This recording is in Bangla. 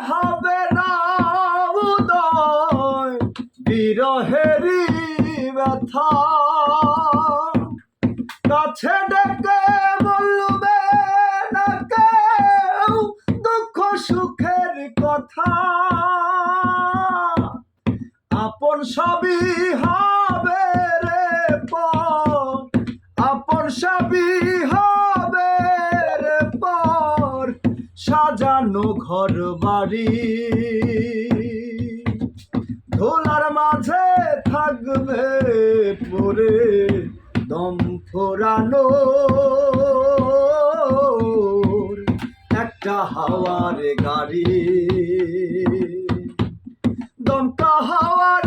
হবে না উদয় বিরহেরই ব্যথা, কাছে ডেকে বলবে না কেউ দুঃখ সুখের কথা, আপন সবই হবে রে পর, আপন সবই হবে রে পর, সাজানো ঘর বাড়ি ধুলার মাঝে থাকবে পরে দম ফোরানো একটা হাওয়ার গাড়ি, দমকা হাওয়ার